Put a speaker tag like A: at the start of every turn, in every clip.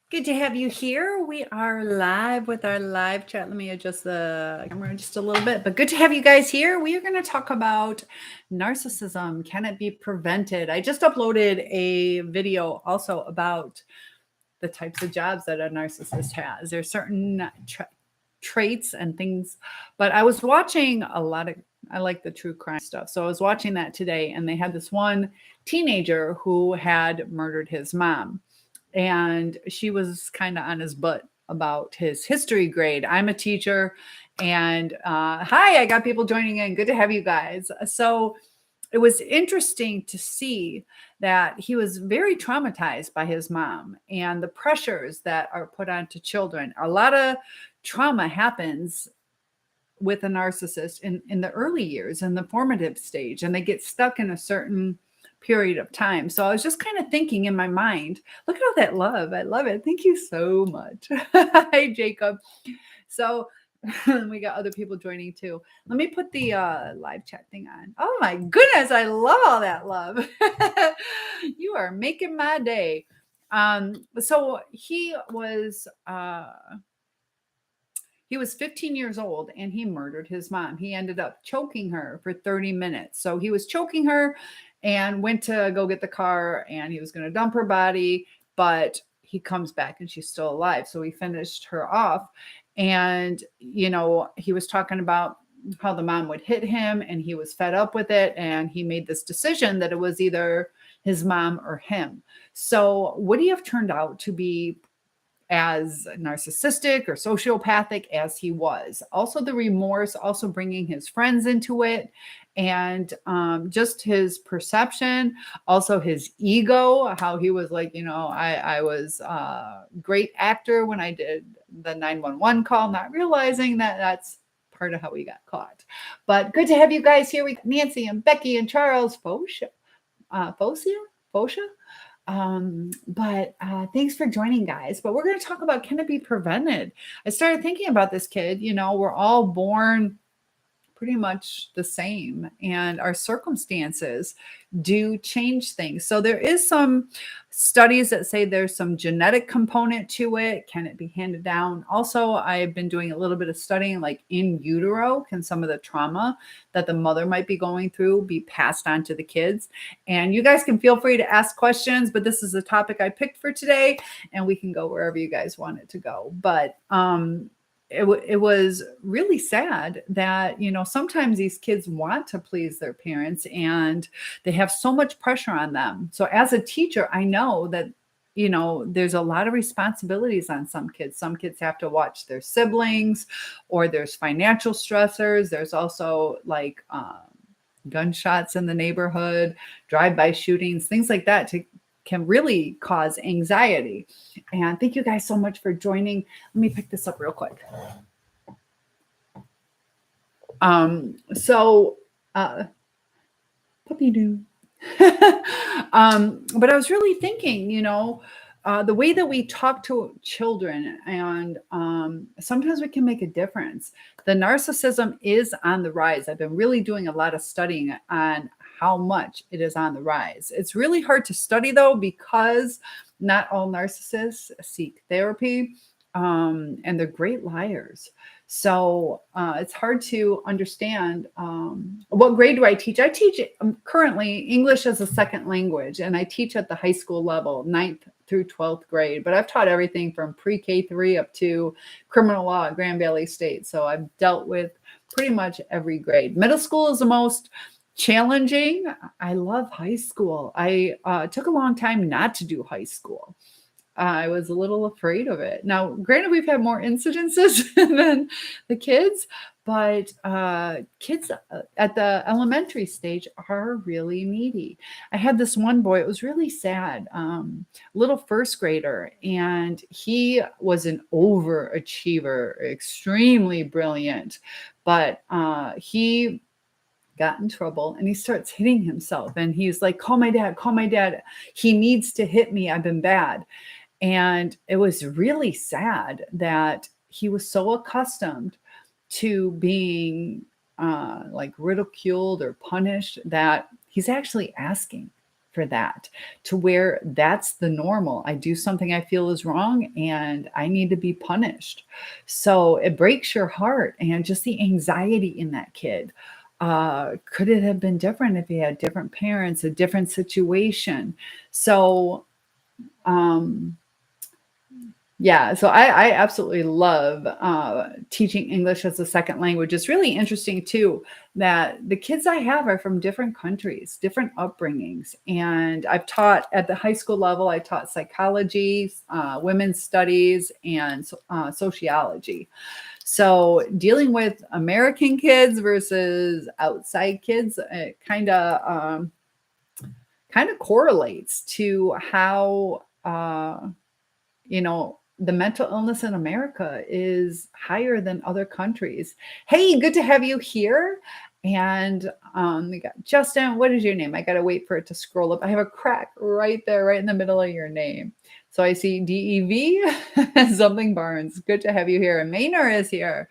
A: Good to have you here. We are live with our live chat. Let me adjust the camera just a little bit, but good to have you guys here. We are going to talk about narcissism. Can it be prevented? I just uploaded a video also about the types of jobs that a narcissist has. There's certain traits and things, but I was watching a lot of, I like the true crime stuff. So I was watching that today, and they had this one teenager who had murdered his mom, and she was kind of on his butt about his history grade. I'm a teacher, and hi, I got people joining in. Good to have you guys. So it was interesting to see that he was very traumatized by his mom and the pressures that are put onto children. A lot of trauma happens with a narcissist in the early years, in the formative stage, and they get stuck in a certain period of time. So I was just kind of thinking in my mind, look at all that love. I love it. Thank you so much. Hi, Jacob. So we got other people joining too. Let me put the live chat thing on. Oh my goodness, I love all that love. You are making my day. So he was 15 years old, and he murdered his mom. He ended up choking her for 30 minutes. So he was choking her and went to go get the car, and he was going to dump her body, but he comes back and she's still alive. So he finished her off. And, he was talking about how the mom would hit him, and he was fed up with it. And he made this decision that it was either his mom or him. So would he have turned out to be as narcissistic or sociopathic as he was? Also the remorse, also bringing his friends into it, and just his perception, also his ego, how he was like, I was a great actor when I did the 911 call, not realizing that that's part of how we got caught. But good to have you guys here. We got Nancy and Becky and Charles Focia. But thanks for joining, guys. But we're going to talk about, can it be prevented? I started thinking about this kid. We're all born pretty much the same, and our circumstances do change things. So there is some studies that say there's some genetic component to it. Can it be handed down? Also, I've been doing a little bit of studying, like in utero, can some of the trauma that the mother might be going through be passed on to the kids? And you guys can feel free to ask questions, but this is the topic I picked for today, and we can go wherever you guys want it to go. But it was really sad that, sometimes these kids want to please their parents, and they have so much pressure on them. So as a teacher, I know that, there's a lot of responsibilities on some kids. Some kids have to watch their siblings, or there's financial stressors. There's also like gunshots in the neighborhood, drive-by shootings, things like that can really cause anxiety. And thank you guys so much for joining. Let me pick this up real quick. Puppy doo. But I was really thinking, the way that we talk to children, and sometimes we can make a difference. The narcissism is on the rise. I've been really doing a lot of studying on how much it is on the rise. It's really hard to study, though, because not all narcissists seek therapy, and they're great liars. So it's hard to understand. What grade do I teach? I teach currently English as a second language, and I teach at the high school level, 9th through 12th grade. But I've taught everything from pre-K 3 up to criminal law at Grand Valley State. So I've dealt with pretty much every grade. Middle school is the most challenging. I love high school. I took a long time not to do high school. I was a little afraid of it. Now, granted, we've had more incidences than the kids, but kids at the elementary stage are really needy. I had this one boy, it was really sad, little first grader, and he was an overachiever, extremely brilliant, but he got in trouble, and he starts hitting himself, and he's like, call my dad, he needs to hit me, I've been bad. And it was really sad that he was so accustomed to being like ridiculed or punished that he's actually asking for that, to where that's the normal. I do something I feel is wrong and I need to be punished. So it breaks your heart, and just the anxiety in that kid. Could it have been different if he had different parents, a different situation? So, um, yeah, so I absolutely love teaching English as a second language. It's really interesting too that the kids I have are from different countries, different upbringings. And I've taught at the high school level, I taught psychology, women's studies, and sociology. So dealing with American kids versus outside kids, it kind of correlates to how the mental illness in America is higher than other countries. Hey, good to have you here. And we got Justin. What is your name? I got to wait for it to scroll up. I have a crack right there, right in the middle of your name. So I see DEV, something Barnes. Good to have you here. And Maynard is here.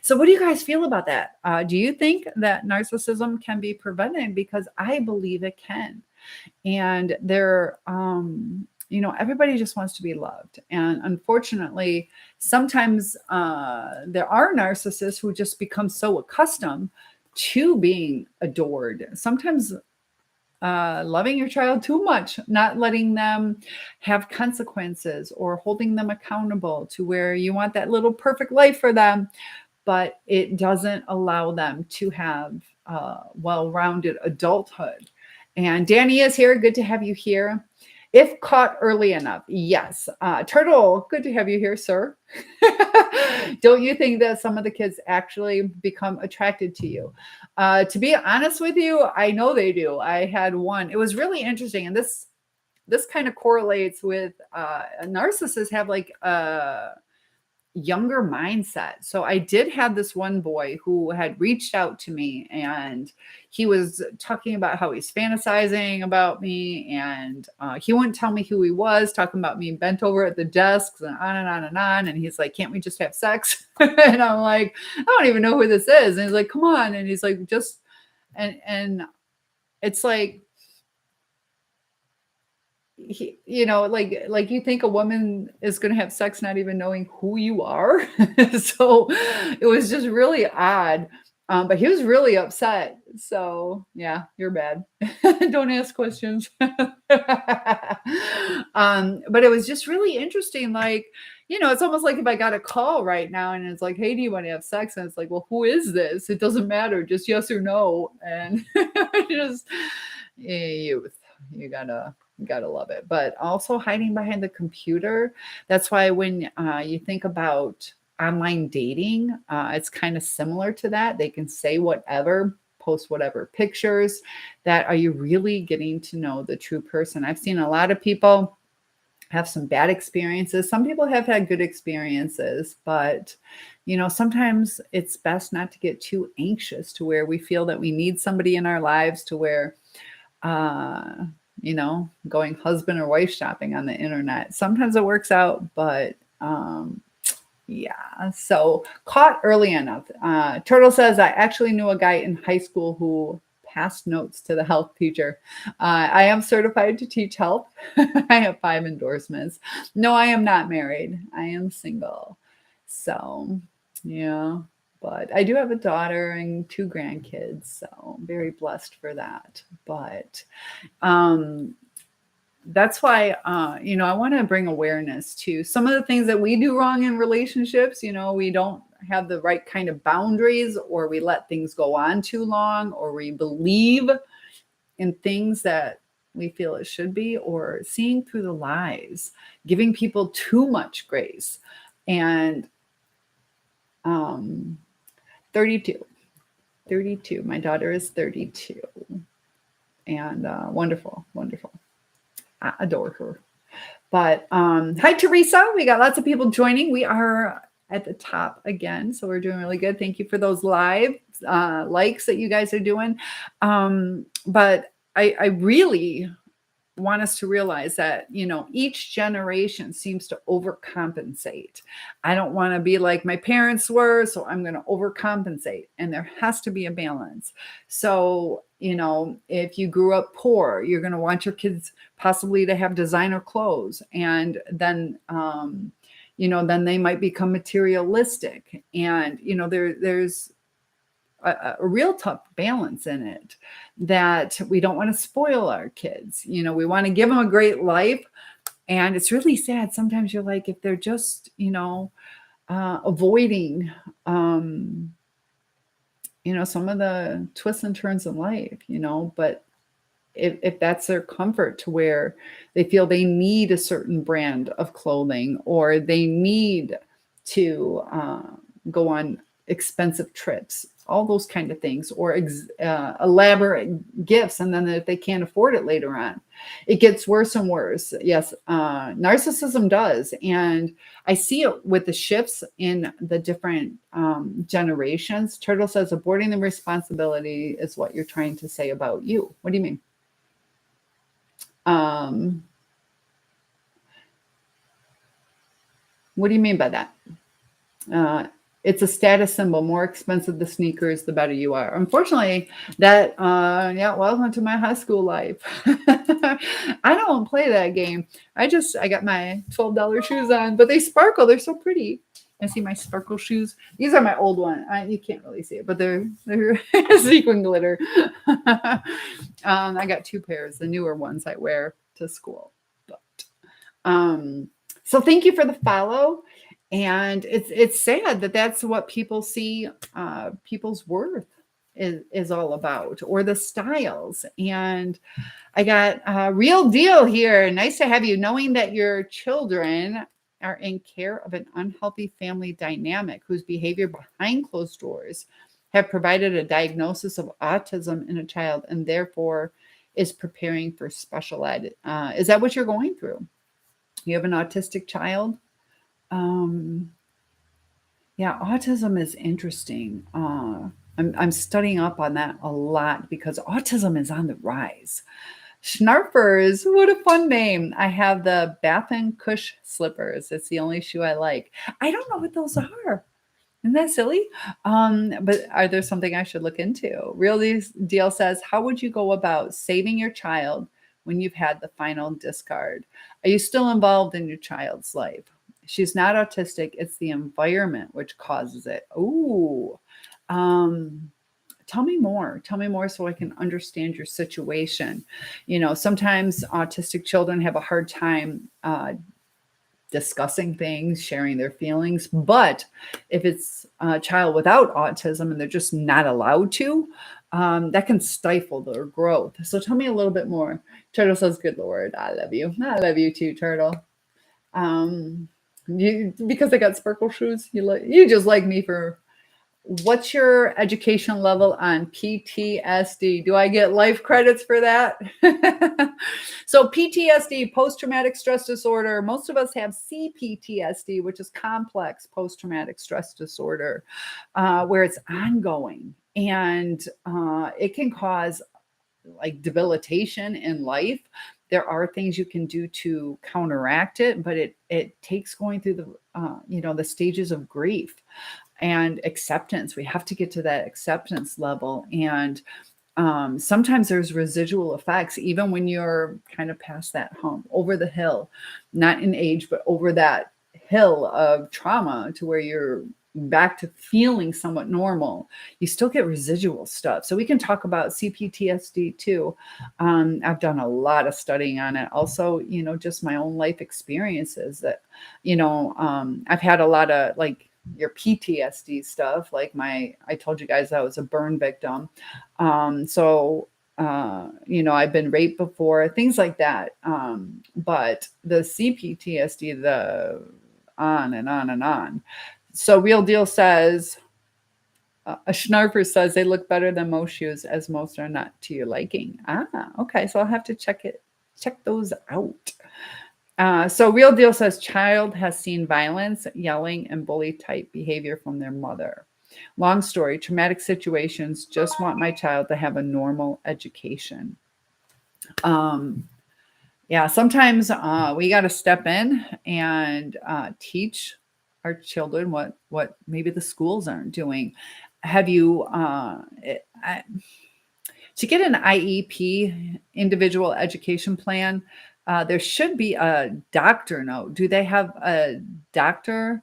A: So what do you guys feel about that? Do you think that narcissism can be prevented? Because I believe it can. And everybody just wants to be loved. And unfortunately, sometimes there are narcissists who just become so accustomed to being adored. Sometimes loving your child too much, not letting them have consequences or holding them accountable to where you want that little perfect life for them, but it doesn't allow them to have well-rounded adulthood. And Danny is here. Good to have you here. If caught early enough, yes. Turtle, good to have you here, sir. Don't you think that some of the kids actually become attracted to you? To be honest with you, I know they do. I had one. It was really interesting, and this kind of correlates with narcissists have like a younger mindset. So I did have this one boy who had reached out to me, and he was talking about how he's fantasizing about me, and he wouldn't tell me who he was, talking about me bent over at the desks and on and on and on. And he's like, can't we just have sex? And I'm like, I don't even know who this is. And he's like, come on. And he's like, just, and it's like, like you think a woman is going to have sex not even knowing who you are. So it was just really odd. But he was really upset. So yeah, you're bad. Don't ask questions. But it was just really interesting. Like, it's almost like if I got a call right now and it's like, hey, do you want to have sex? And it's like, well, who is this? It doesn't matter. Just yes or no. And just youth, you gotta love it. But also hiding behind the computer. That's why when you think about online dating, it's kind of similar to that. They can say whatever, post whatever pictures. That are you really getting to know the true person? I've seen a lot of people have some bad experiences. Some people have had good experiences, but sometimes it's best not to get too anxious to where we feel that we need somebody in our lives to where going husband or wife shopping on the internet. Sometimes it works out, but yeah. So caught early enough. Turtle says, I actually knew a guy in high school who passed notes to the health teacher. I am certified to teach health. I have 5 endorsements. No, I am not married. I am single. So yeah. But I do have a daughter and 2 grandkids, so I'm very blessed for that. But that's why, I want to bring awareness to some of the things that we do wrong in relationships. We don't have the right kind of boundaries, or we let things go on too long, or we believe in things that we feel it should be, or seeing through the lies, giving people too much grace. And 32. My daughter is 32. And wonderful. I adore her. But hi, Teresa. We got lots of people joining. We are at the top again, so we're doing really good. Thank you for those live likes that you guys are doing. But I really want us to realize that, each generation seems to overcompensate. I don't want to be like my parents were, so I'm going to overcompensate. And there has to be a balance. So if you grew up poor, you're going to want your kids possibly to have designer clothes. And then, then they might become materialistic. And, there's a real tough balance in it, that we don't want to spoil our kids. We want to give them a great life. And it's really sad. Sometimes you're like, if they're just, avoiding, some of the twists and turns in life, but if that's their comfort, to where they feel they need a certain brand of clothing, or they need to go on expensive trips, all those kind of things, or elaborate gifts, and then if they can't afford it later on, it gets worse and worse. Yes, narcissism does. And I see it with the shifts in the different generations. Turtle says, aborting the responsibility is what you're trying to say about you. What do you mean? What do you mean by that? It's a status symbol. More expensive the sneakers, the better you are. Unfortunately, that, welcome to my high school life. I don't play that game. I got my $12 shoes on, but they sparkle. They're so pretty. I see my sparkle shoes. These are my old one. You can't really see it, but they're sequin glitter. I got 2 pairs, the newer ones I wear to school. But so thank you for the follow. And it's sad that that's what people see people's worth is all about, or the styles. And I got a real deal here. Nice to have you. Knowing that your children are in care of an unhealthy family dynamic whose behavior behind closed doors have provided a diagnosis of autism in a child, and therefore is preparing for special ed. Is that what you're going through? You have an autistic child? Yeah, autism is interesting. I'm studying up on that a lot because autism is on the rise. Schnarfers, what a fun name. I have the Bath and Cush slippers. It's the only shoe I like. I don't know what those are. Isn't that silly? But are there something I should look into? Real Deal says, how would you go about saving your child when you've had the final discard? Are you still involved in your child's life? She's not autistic. It's the environment which causes it. Ooh. Tell me more. Tell me more so I can understand your situation. Sometimes autistic children have a hard time discussing things, sharing their feelings. But if it's a child without autism and they're just not allowed to, that can stifle their growth. So tell me a little bit more. Turtle says, good Lord, I love you. I love you too, Turtle. Because I got sparkle shoes, you just like me for. What's your education level on PTSD? Do I get life credits for that? So PTSD, post-traumatic stress disorder. Most of us have CPTSD, which is complex post-traumatic stress disorder, where it's ongoing. And it can cause like debilitation in life. There are things you can do to counteract it, but it takes going through the stages of grief and acceptance. We have to get to that acceptance level. And sometimes there's residual effects, even when you're kind of past that hump, over the hill, not in age, but over that hill of trauma to where you're back to feeling somewhat normal. You still get residual stuff. So we can talk about CPTSD too. I've done a lot of studying on it. Also, just my own life experiences that, I've had a lot of like your PTSD stuff. Like I told you guys I was a burn victim. So I've been raped before, things like that. But the CPTSD, the on and on and on. So Real Deal says, a Schnarfer says they look better than most shoes, as most are not to your liking. Okay. So I'll have to check those out. So Real Deal says child has seen violence, yelling, and bully type behavior from their mother. Long story, traumatic situations, just want my child to have a normal education. Yeah, sometimes we got to step in and teach our children what maybe the schools aren't doing. Have you, To get an IEP, individual education plan, there should be a doctor note. Do they have a doctor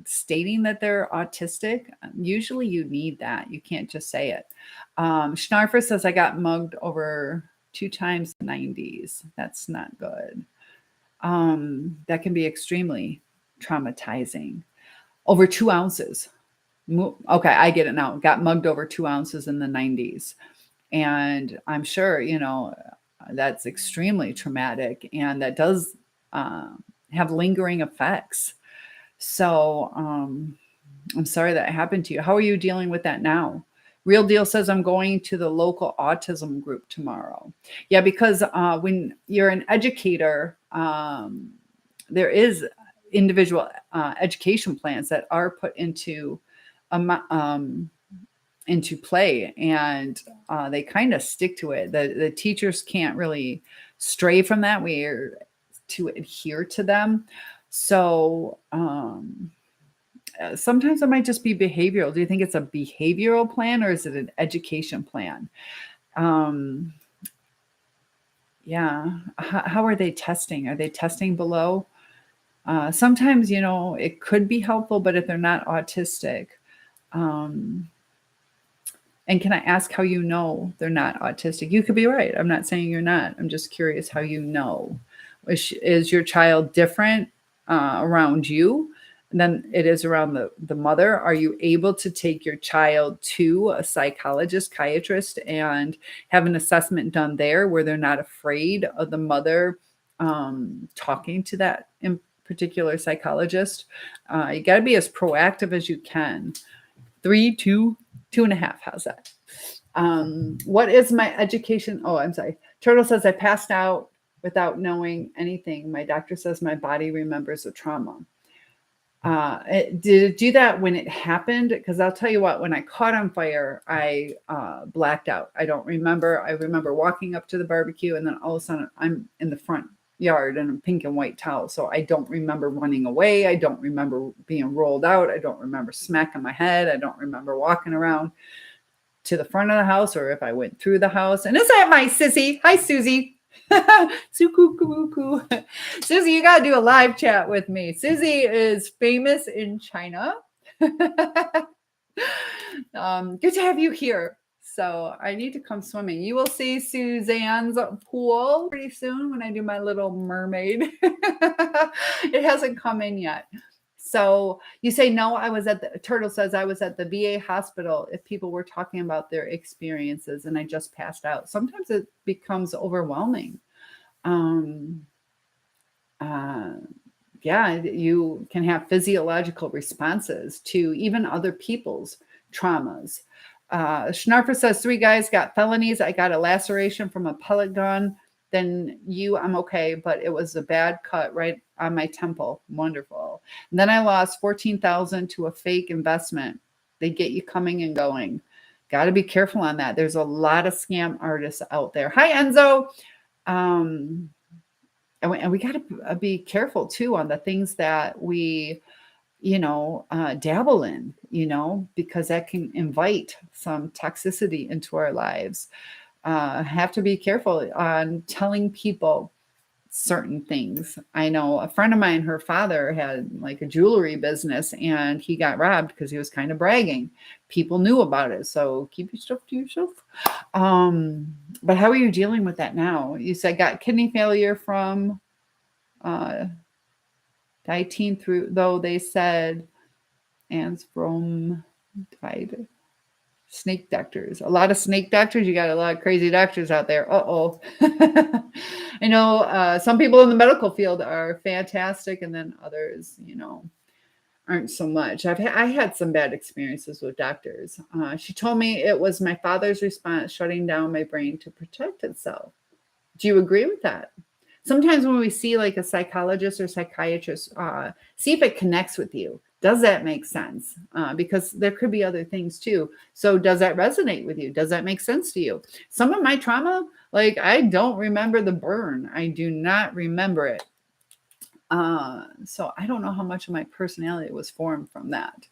A: stating that they're autistic? Usually you need that. You can't just say it. Schnarfer says, I got mugged over 2 times in the 90s. That's not good. That can be extremely traumatizing. Over 2 ounces. Okay, I get it now. Got mugged over 2 ounces in the 90s. And I'm sure, that's extremely traumatic, and that does have lingering effects. So I'm sorry that happened to you. How are you dealing with that now? Real Deal says, I'm going to the local autism group tomorrow. Yeah, because when you're an educator, there is individual education plans that are put into play, and they kind of stick to it. The teachers can't really stray from that. We're to adhere to them. So sometimes it might just be behavioral. Do you think it's a behavioral plan or is it an education plan? Yeah. How are they testing? Are they testing below? Sometimes, it could be helpful, but if they're not autistic, and can I ask how you know they're not autistic? You could be right. I'm not saying you're not. I'm just curious how you know. Is your child different around you than it is around the mother? Are you able to take your child to a psychologist, psychiatrist, and have an assessment done there where they're not afraid of the mother talking to that in particular psychologist? You got to be as proactive as you can. 3, 2, 2.5. How's that? What is my education? Oh, I'm sorry. Turtle says, I passed out without knowing anything. My doctor says my body remembers the trauma. Did it do that when it happened? Because I'll tell you what, when I caught on fire, I blacked out. I don't remember. I remember walking up to the barbecue, and then all of a sudden I'm in the front yard in a pink and white towel. So I don't remember running away. I don't remember being rolled out. I don't remember smacking my head. I don't remember walking around to the front of the house or if I went through the house. And is that my sissy? Hi, Susie. Susie, you got to do a live chat with me. Susie is famous in China. Good to have you here. So I need to come swimming. You will see Suzanne's pool pretty soon when I do my little mermaid. It hasn't come in yet. So you say, no, Turtle says I was at the VA hospital if people were talking about their experiences and I just passed out. Sometimes it becomes overwhelming. Yeah, you can have physiological responses to even other people's traumas. Schnarfer says 3 guys got felonies. I got a laceration from a pellet gun. Then I'm okay, but it was a bad cut right on my temple. Wonderful. And then I lost $14,000 to a fake investment. They get you coming and going. Got to be careful on that. There's a lot of scam artists out there. Hi, Enzo. And we got to be careful too on the things that we dabble in, because that can invite some toxicity into our lives. Have to be careful on telling people certain things. I know a friend of mine, her father had like a jewelry business and he got robbed because he was kind of bragging. People knew about it. So keep your stuff to yourself. But how are you dealing with that now? You said got kidney failure from 19 through, though they said, and from died. Snake doctors. A lot of snake doctors. You got a lot of crazy doctors out there. Uh-oh. I know some people in the medical field are fantastic, and then others, aren't so much. I had some bad experiences with doctors. She told me it was my father's response shutting down my brain to protect itself. Do you agree with that? Sometimes when we see like a psychologist or psychiatrist, see if it connects with you. Does that make sense? Because there could be other things too. So does that resonate with you? Does that make sense to you? Some of my trauma, like I don't remember the burn. I do not remember it. So I don't know how much of my personality was formed from that.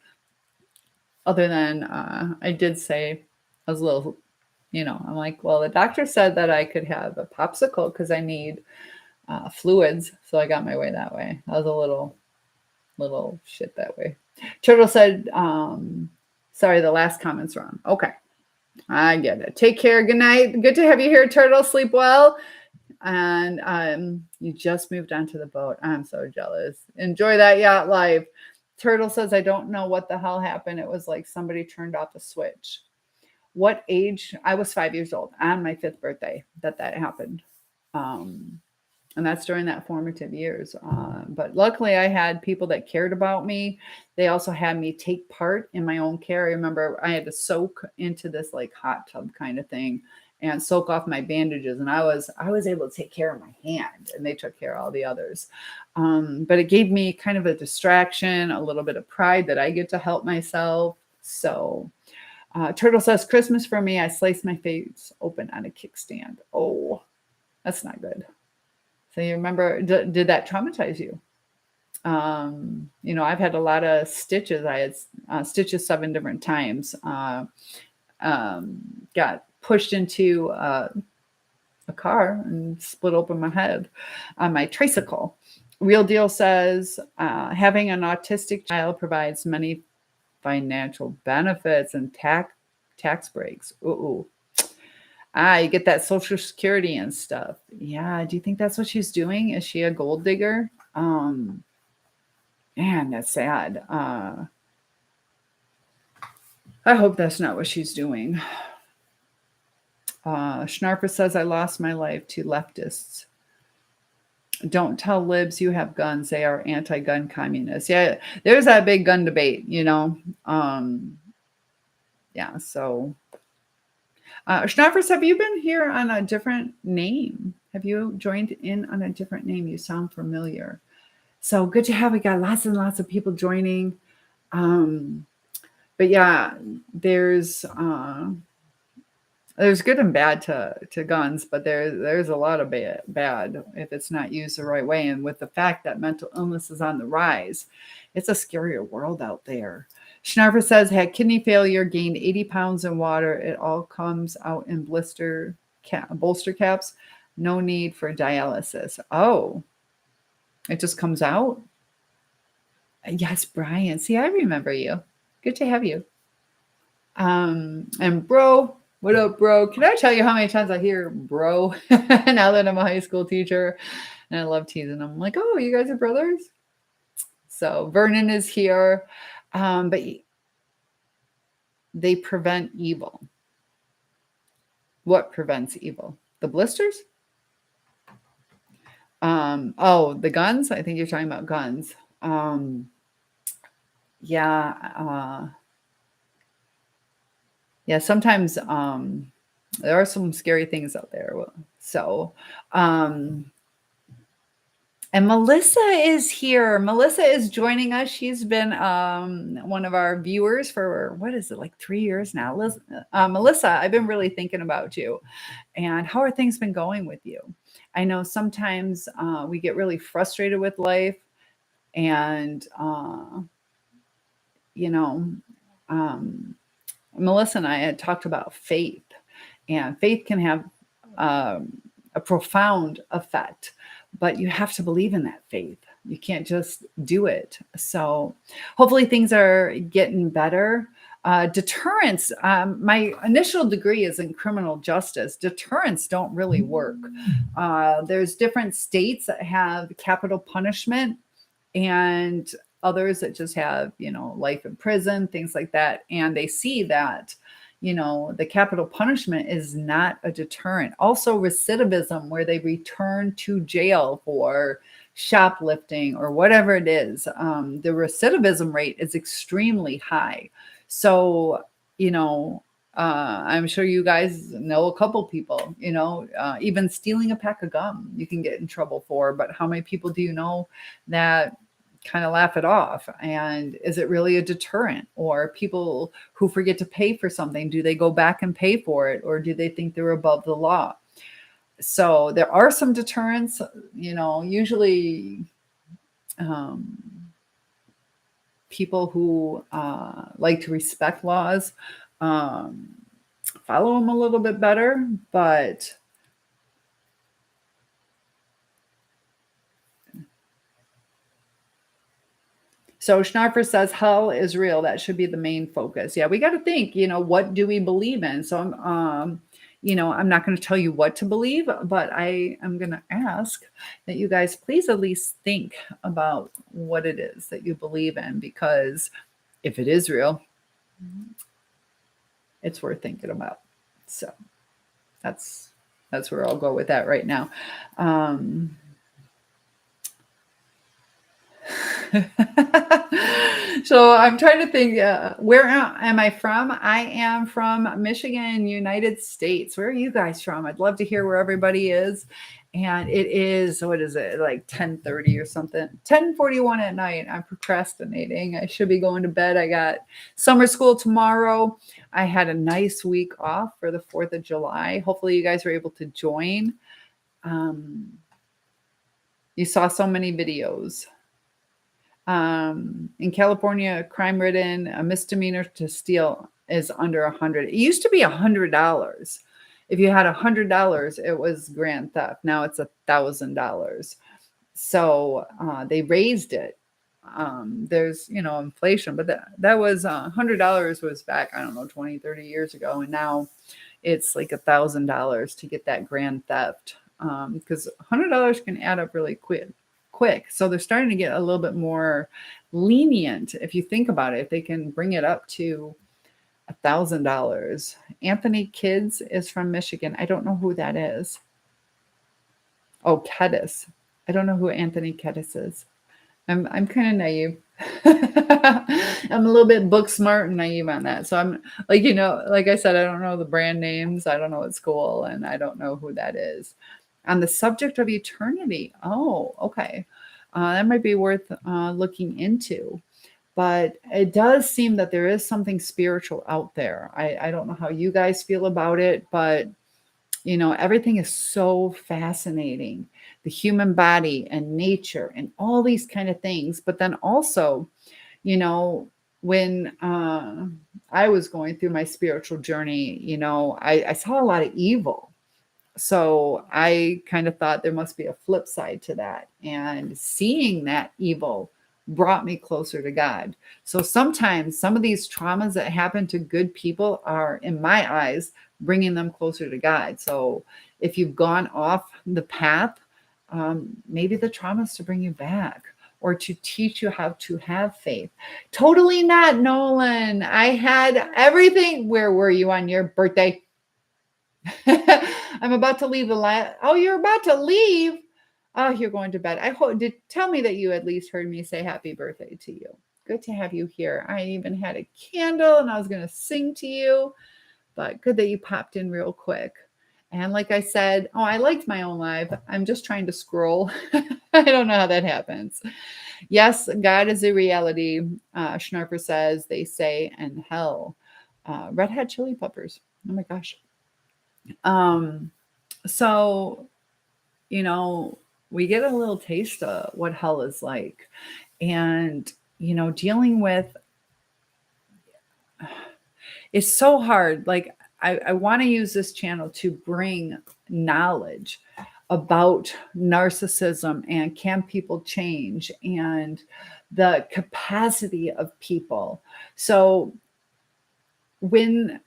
A: Other than I did say I was a little I'm like, well, the doctor said that I could have a popsicle because I need fluids. So I got my way that way. I was a little shit that way. Turtle said, sorry, the last comment's wrong. Okay. I get it. Take care. Good night. Good to have you here, Turtle. Sleep well. And you just moved onto the boat. I'm so jealous. Enjoy that yacht life. Turtle says, I don't know what the hell happened. It was like somebody turned off a switch. What age? I was 5 years old on my 5th birthday that happened. And that's during that formative years. But luckily, I had people that cared about me. They also had me take part in my own care. I remember I had to soak into this like hot tub kind of thing and soak off my bandages. And I was able to take care of my hand, and they took care of all the others. But it gave me kind of a distraction, a little bit of pride that I get to help myself. So Turtle says, Christmas for me, I sliced my face open on a kickstand. Oh, that's not good. So you remember, did that traumatize you? I've had a lot of stitches. I had stitches 7 different times. Got pushed into a car and split open my head on my tricycle. Real Deal says, having an autistic child provides many financial benefits and tax breaks. Ooh. You get that Social Security and stuff. Yeah. Do you think that's what she's doing? Is she a gold digger? Man, that's sad. I hope that's not what she's doing. Schnarper says, I lost my life to leftists. Don't tell libs you have guns. They are anti-gun communists. Yeah, there's that big gun debate, Yeah, so... Schnappers, have you been here on a different name? Have you joined in on a different name? You sound familiar. So good to have. We got lots and lots of people joining. But yeah, there's good and bad to guns, but there's a lot of bad if it's not used the right way. And with the fact that mental illness is on the rise, it's a scarier world out there. Schnarfer says, had kidney failure, gained 80 pounds in water. It all comes out in bolster caps. No need for dialysis. Oh, it just comes out? Yes, Brian. See, I remember you. Good to have you. And bro, what up, bro? Can I tell you how many times I hear bro now that I'm a high school teacher? And I love teasing them. I'm like, oh, you guys are brothers? So Vernon is here. But they prevent evil. What prevents evil? The blisters? The guns? I think you're talking about guns. Yeah, sometimes there are some scary things out there. So, and Melissa is here. Melissa is joining us. She's been one of our viewers for, what is it, like 3 years now? Melissa, I've been really thinking about you. And how are things been going with you? I know sometimes we get really frustrated with life. And, Melissa and I had talked about faith. And faith can have a profound effect. But you have to believe in that faith. You can't just do it. So hopefully things are getting better. Deterrence. My initial degree is in criminal justice. Deterrence don't really work. There's different states that have capital punishment and others that just have, life in prison, things like that. And they see that the capital punishment is not a deterrent. Also recidivism, where they return to jail for shoplifting or whatever it is. The recidivism rate is extremely high. So, I'm sure you guys know a couple people, even stealing a pack of gum, you can get in trouble for. But how many people do you know that kind of laugh it off? And is it really a deterrent? Or people who forget to pay for something, do they go back and pay for it? Or do they think they're above the law? So there are some deterrents, usually people who like to respect laws follow them a little bit better, but so Schnarfer says hell is real. That should be the main focus. Yeah, we got to think, what do we believe in? So I'm not going to tell you what to believe, but I am going to ask that you guys please at least think about what it is that you believe in, because if it is real, it's worth thinking about. So that's where I'll go with that right now. So I'm trying to think, where am I from? I am from Michigan, United States. Where are you guys from? I'd love to hear where everybody is. And it is, what is it, like 10:30 or something? 10:41 at night. I'm procrastinating. I should be going to bed. I got summer school tomorrow. I had a nice week off for the 4th of July. Hopefully you guys were able to join. You saw so many videos. In California, crime-ridden, a misdemeanor to steal is under $100. It used to be $100. If you had $100, it was grand theft. Now it's $1,000. So they raised it. There's, inflation, but that was $100 was back, I don't know, 20, 30 years ago. And now it's like $1,000 to get that grand theft. Because $100 can add up really quick. So they're starting to get a little bit more lenient. If you think about it, if they can bring it up to $1,000. Anthony Kids is from Michigan. I don't know who that is. Oh, Kedis. I don't know who Anthony Kedis is. I'm kind of naive. I'm a little bit book smart and naive on that. So I'm like, like I said, I don't know the brand names. I don't know what school, and I don't know who that is. On the subject of eternity. Oh, okay. That might be worth looking into. But it does seem that there is something spiritual out there. I don't know how you guys feel about it, but, everything is so fascinating. The human body and nature and all these kind of things. But then also, when I was going through my spiritual journey, I saw a lot of evil. So I kind of thought there must be a flip side to that. And seeing that evil brought me closer to God. So sometimes some of these traumas that happen to good people are, in my eyes, bringing them closer to God. So if you've gone off the path, maybe the trauma is to bring you back or to teach you how to have faith. Totally not, Nolan. I had everything. Where were you on your birthday? I'm about to leave the Oh, you're about to leave? Oh, you're going to bed. Tell me that you at least heard me say happy birthday to you. Good to have you here. I even had a candle and I was going to sing to you, but good that you popped in real quick. And like I said, I liked my own live. I'm just trying to scroll. I don't know how that happens. Yes, God is a reality. Schnarfer says, they say, and hell. Red Hot Chili Peppers. Oh my gosh. So, we get a little taste of what hell is like, and, dealing with, it's so hard. Like, I want to use this channel to bring knowledge about narcissism and can people change and the capacity of people. So when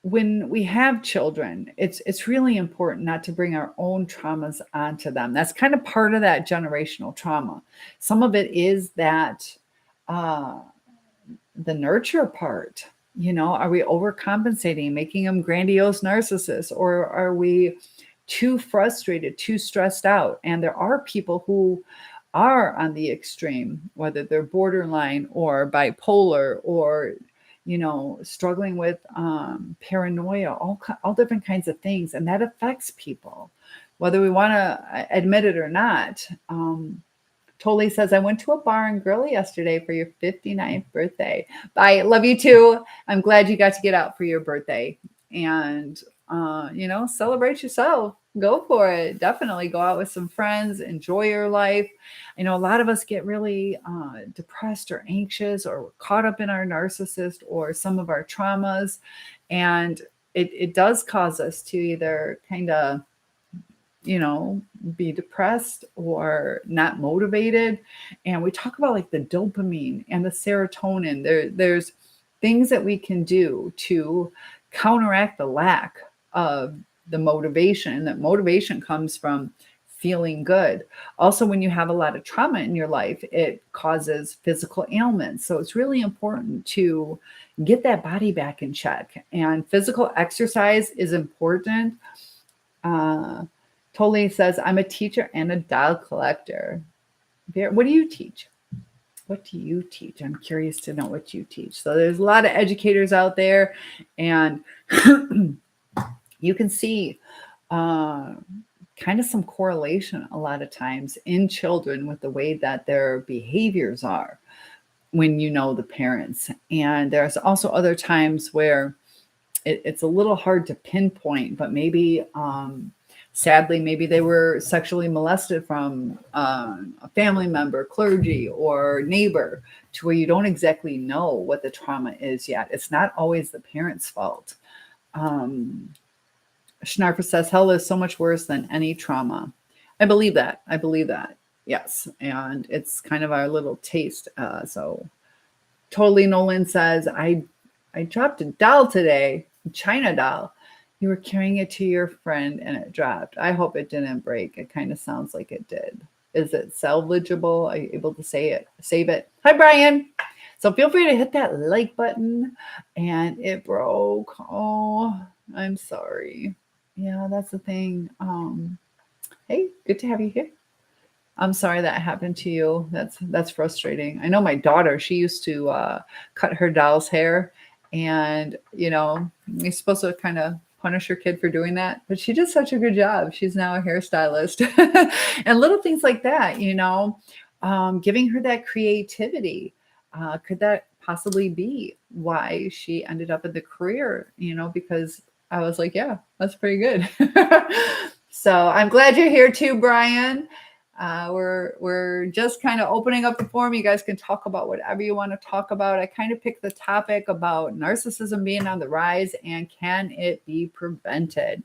A: we have children, it's really important not to bring our own traumas onto them. That's kind of part of that generational trauma. Some of it is that the nurture part. Are we overcompensating, making them grandiose narcissists, or are we too frustrated, too stressed out? And there are people who are on the extreme, whether they're borderline or bipolar or struggling with paranoia, all different kinds of things. And that affects people, whether we want to admit it or not. Totally says, I went to a bar and grill yesterday for your 59th birthday. Bye. Love you too. I'm glad you got to get out for your birthday and, celebrate yourself. Go for it. Definitely go out with some friends, enjoy your life. I know a lot of us get really depressed or anxious or caught up in our narcissist or some of our traumas. And it does cause us to either kind of, you know, be depressed or not motivated. And we talk about like the dopamine and the serotonin. There's things that we can do to counteract the lack of the motivation. That motivation comes from feeling good. Also, when you have a lot of trauma in your life, it causes physical ailments. So it's really important to get that body back in check. And physical exercise is important. Uh, Totally says, I'm a teacher and a doll collector. What do you teach? What do you teach? I'm curious to know what you teach. So there's a lot of educators out there, and you can see kind of some correlation a lot of times in children with the way that their behaviors are when you know the parents. And there's also other times where it's a little hard to pinpoint, but maybe sadly, maybe they were sexually molested from a family member, clergy, or neighbor, to where you don't exactly know what the trauma is yet. It's not always the parent's fault. Schnarfer says, hell is so much worse than any trauma. I believe that. I believe that. Yes. And it's kind of our little taste. So totally Nolan says, I dropped a doll today, a China doll. You were carrying it to your friend and it dropped. I hope it didn't break. It kind of sounds like it did. Is it salvageable? Are you able to save it? Hi, Brian. So feel free to hit that like button. And it broke. Oh, I'm sorry. Yeah, that's the thing. Hey, good to have you here. I'm sorry that happened to you. That's frustrating. I know my daughter, she used to cut her doll's hair. And, you know, you're supposed to kind of punish your kid for doing that, but she did such a good job. She's now a hairstylist. And little things like that, you know, giving her that creativity. Could that possibly be why she ended up in the career, you know, because I was like, yeah, that's pretty good. So I'm glad you're here too, Brian. We're just kind of opening up the forum. You guys can talk about whatever you want to talk about. I kind of picked the topic about narcissism being on the rise and can it be prevented?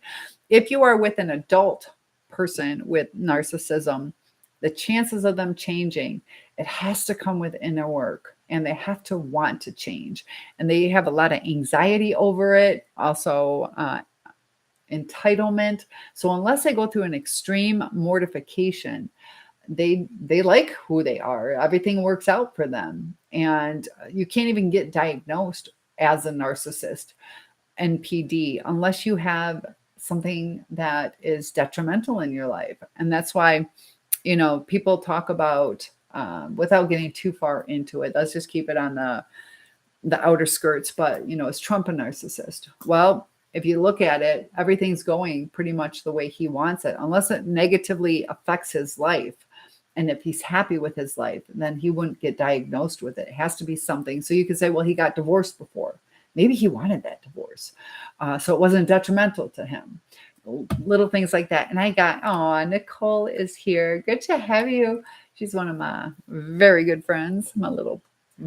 A: If you are with an adult person with narcissism, the chances of them changing, it has to come with inner work and they have to want to change. And they have a lot of anxiety over it. Also, entitlement. So unless they go through an extreme mortification, they like who they are. Everything works out for them. And you can't even get diagnosed as a narcissist, NPD, unless you have something that is detrimental in your life. And that's why, you know, people talk about, without getting too far into it, let's just keep it on the outer skirts, but, you know, is Trump a narcissist? Well, if you look at it, everything's going pretty much the way he wants it, unless it negatively affects his life. And if he's happy with his life, then he wouldn't get diagnosed with it. It has to be something. So you could say, well, he got divorced before. Maybe he wanted that divorce. So it wasn't detrimental to him. Little things like that. And I got, Nicole is here. Good to have you. She's one of my very good friends, my little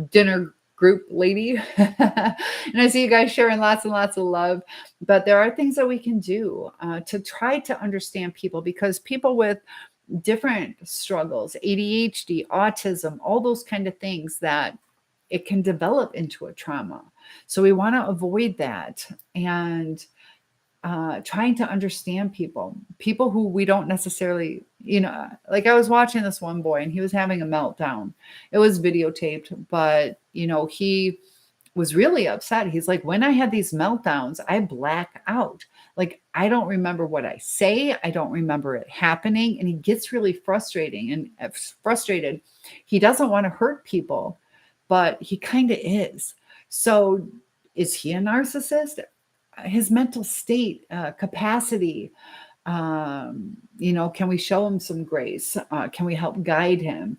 A: dinner group lady. And I see you guys sharing lots and lots of love. But there are things that we can do to try to understand people, because people with different struggles, ADHD, autism, all those kind of things, that it can develop into a trauma. So we want to avoid that. And trying to understand people who we don't necessarily, you know, like I was watching this one boy and he was having a meltdown. It was videotaped, but, you know, he was really upset. He's like, when I had these meltdowns, I black out. Like, I don't remember what I say. I don't remember it happening. And he gets really frustrated. He doesn't want to hurt people, but he kind of is. So is he a narcissist? His mental state, capacity, you know, can we show him some grace? Can we help guide him?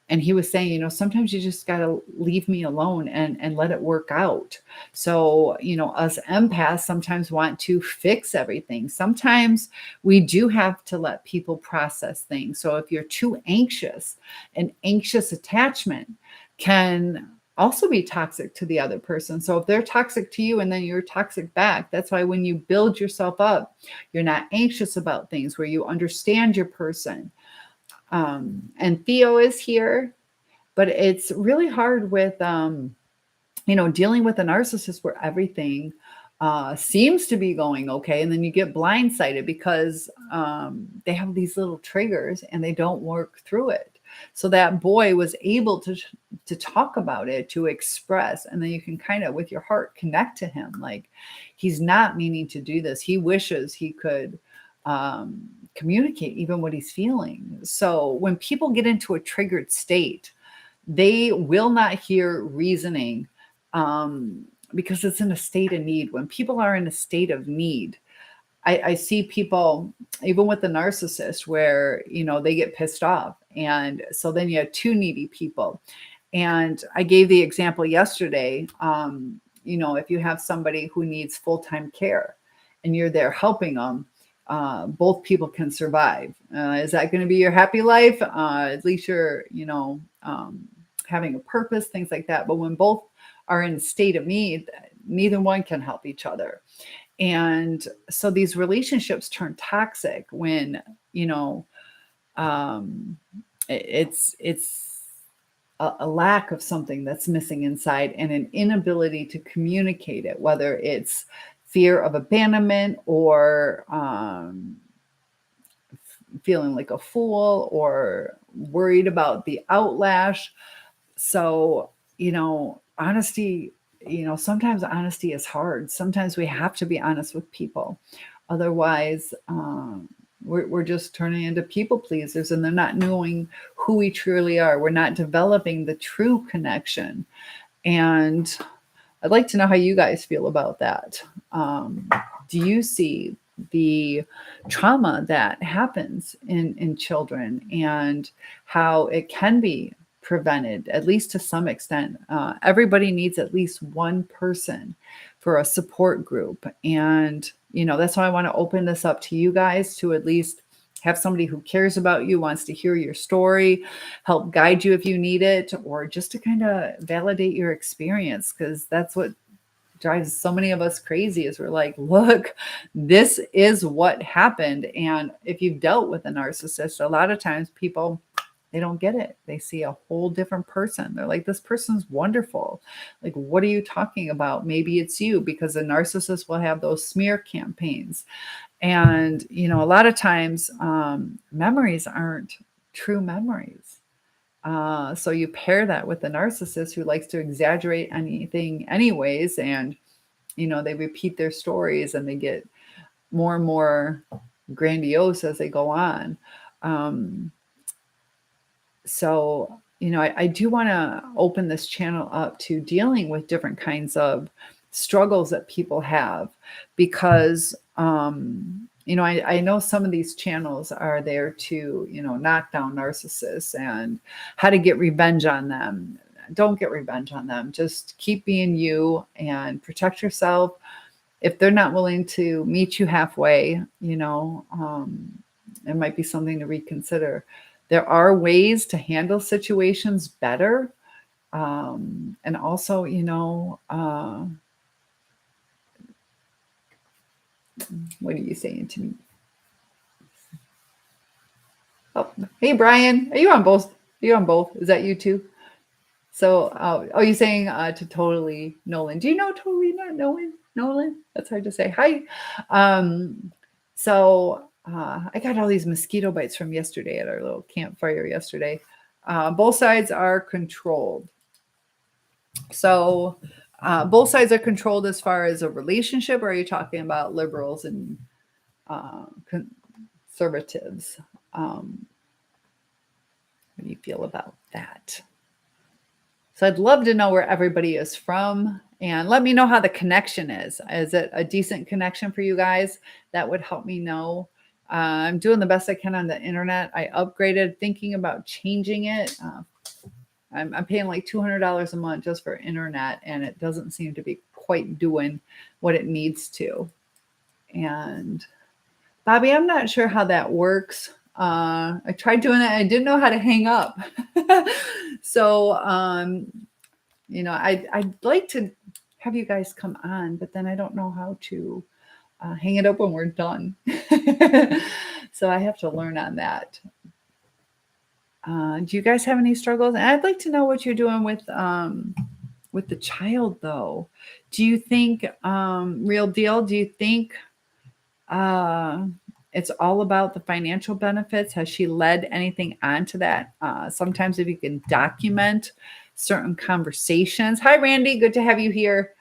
A: And he was saying, sometimes you just got to leave me alone and let it work out. So, us empaths sometimes want to fix everything. Sometimes we do have to let people process things. So if you're too anxious, an anxious attachment can also be toxic to the other person. So if they're toxic to you and then you're toxic back, that's why when you build yourself up, you're not anxious about things, where you understand your person. And Theo is here, but it's really hard with, dealing with a narcissist where everything seems to be going okay. And then you get blindsided because they have these little triggers and they don't work through it. So that boy was able to talk about it, to express, and then you can kind of, with your heart, connect to him. Like, he's not meaning to do this. He wishes he could communicate even what he's feeling. So when people get into a triggered state, they will not hear reasoning because it's in a state of need. When people are in a state of need, I see people, even with the narcissist, where, they get pissed off. And so then you have two needy people. And I gave the example yesterday, if you have somebody who needs full-time care and you're there helping them, both people can survive. Is that going to be your happy life? At least you're, having a purpose, things like that. But when both are in a state of need, neither one can help each other. And so these relationships turn toxic when, it's a lack of something that's missing inside and an inability to communicate it, whether it's fear of abandonment or feeling like a fool or worried about the outlash. So, honesty, sometimes honesty is hard. Sometimes we have to be honest with people. Otherwise, we're just turning into people pleasers, and they're not knowing who we truly are. We're not developing the true connection. And I'd like to know how you guys feel about that. Do you see the trauma that happens in children and how it can be prevented, at least to some extent? Everybody needs at least one person for a support group. And, that's why I want to open this up to you guys, to at least have somebody who cares about you, wants to hear your story, help guide you if you need it, or just to kind of validate your experience. Because that's what drives so many of us crazy, is we're like, look, this is what happened. And if you've dealt with a narcissist, a lot of times people, they don't get it. They see a whole different person. They're like, this person's wonderful. Like, what are you talking about? Maybe it's you, because a narcissist will have those smear campaigns. And, a lot of times memories aren't true memories. So you pair that with a narcissist who likes to exaggerate anything anyways. And, they repeat their stories and they get more and more grandiose as they go on. So, I do want to open this channel up to dealing with different kinds of struggles that people have, because, I know some of these channels are there to, knock down narcissists and how to get revenge on them. Don't get revenge on them. Just keep being you and protect yourself. If they're not willing to meet you halfway, it might be something to reconsider. There are ways to handle situations better. And also, what are you saying to me? Oh, hey, Brian, are you on both? Is that you too? So, you're saying to Totally Nolan. Do you know Totally Not Nolan? That's hard to say. Hi. So I got all these mosquito bites from yesterday at our little campfire yesterday. Both sides are controlled. So both sides are controlled as far as a relationship, or are you talking about liberals and conservatives? What do you feel about that? So I'd love to know where everybody is from, and let me know how the connection is. Is it a decent connection for you guys? That would help me know. I'm doing the best I can on the internet. I upgraded, thinking about changing it. I'm paying like $200 a month just for internet, and it doesn't seem to be quite doing what it needs to. And Bobby, I'm not sure how that works. I tried doing it. I didn't know how to hang up. So, I'd like to have you guys come on, but then I don't know how to hang it up when we're done. So I have to learn on that. Do you guys have any struggles? And I'd like to know what you're doing with the child, though. Do you think, real deal, do you think it's all about the financial benefits? Has she led anything onto that? Sometimes if you can document certain conversations. Hi, Randy. Good to have you here.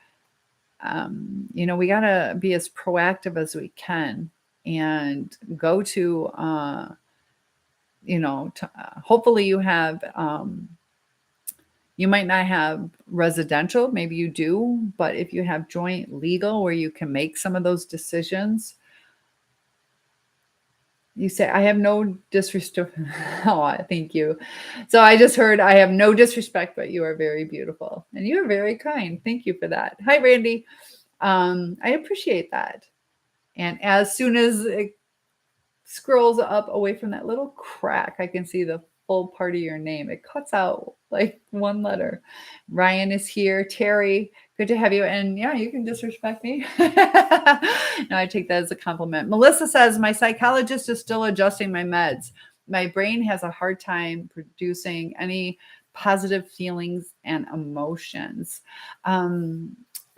A: We got to be as proactive as we can and go to, hopefully you have, you might not have residential, maybe you do, but if you have joint legal where you can make some of those decisions. You say, I have no disrespect. Oh, thank you. So I just heard, I have no disrespect, but you are very beautiful and you are very kind. Thank you for that. Hi, Randy. I appreciate that. And as soon as it scrolls up away from that little crack, I can see the full part of your name. It cuts out like one letter. Ryan is here. Terry, good to have you. And yeah, you can disrespect me. No, I take that as a compliment. Melissa says, my psychologist is still adjusting my meds. My brain has a hard time producing any positive feelings and emotions.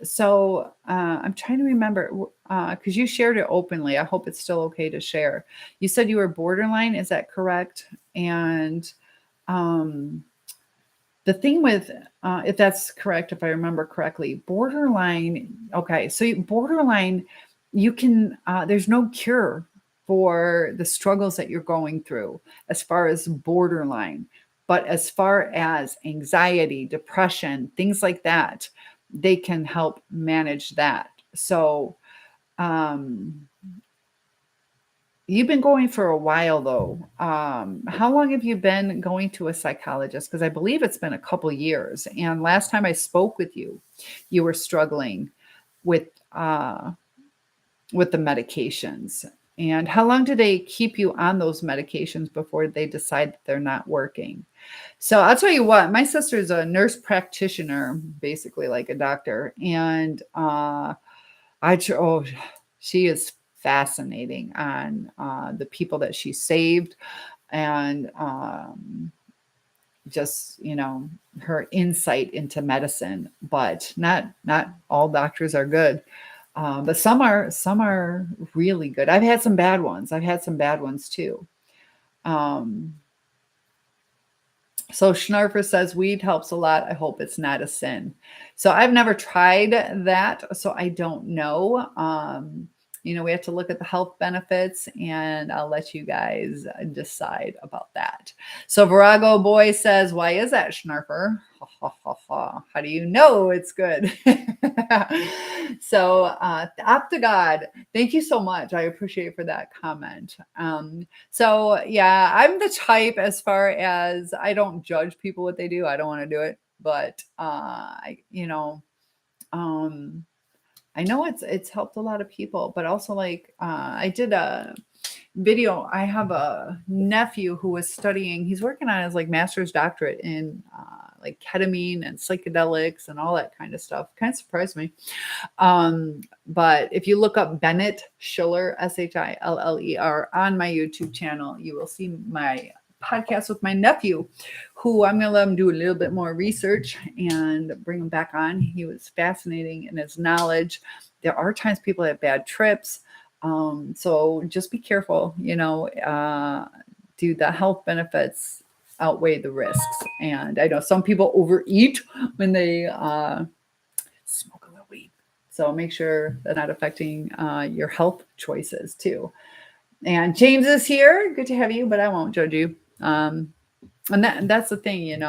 A: So I'm trying to remember, because you shared it openly. I hope it's still okay to share. You said you were borderline. Is that correct? And the thing with, if that's correct, if I remember correctly, borderline. Okay, so borderline, you can. There's no cure for the struggles that you're going through as far as borderline, but as far as anxiety, depression, things like that, they can help manage that. So you've been going for a while, though. How long have you been going to a psychologist? Because I believe it's been a couple years. And last time I spoke with you, you were struggling with the medications. And how long do they keep you on those medications before they decide that they're not working? So I'll tell you what, my sister's a nurse practitioner, basically like a doctor. And she is fascinating on the people that she saved and just, her insight into medicine. But not all doctors are good. But some are really good. I've had some bad ones. I've had some bad ones too. So Schnarfer says weed helps a lot. I hope it's not a sin. So I've never tried that, so I don't know. We have to look at the health benefits, and I'll let you guys decide about that. So Virago Boy says, why is that, Schnarfer? How do you know it's good? So Optagod, thank you so much. I appreciate for that comment. So yeah, I'm the type, as far as I don't judge people what they do. I don't want to do it, but I know it's helped a lot of people, but also like I did a video. I have a nephew who was studying, he's working on his like master's doctorate in like ketamine and psychedelics and all that kind of stuff. Kind of surprised me. But if you look up Bennett Schiller, Schiller, on my YouTube channel, you will see my podcast with my nephew, who I'm going to let him do a little bit more research and bring him back on. He was fascinating in his knowledge. There are times people have bad trips. So just be careful, do the health benefits outweigh the risks? And I know some people overeat when they smoke a little weed. So make sure they're not affecting your health choices too. And James is here. Good to have you, but I won't judge you. And that's the thing,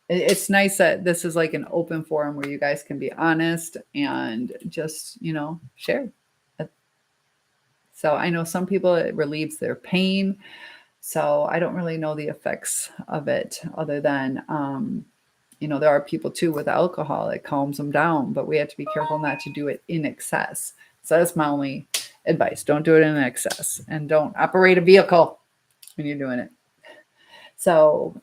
A: it's nice that this is like an open forum where you guys can be honest and just, share. So I know some people, it relieves their pain. So I don't really know the effects of it other than, there are people too with alcohol, it calms them down, but we have to be careful not to do it in excess. So that's my only advice. Don't do it in excess, and don't operate a vehicle when you're doing it. So,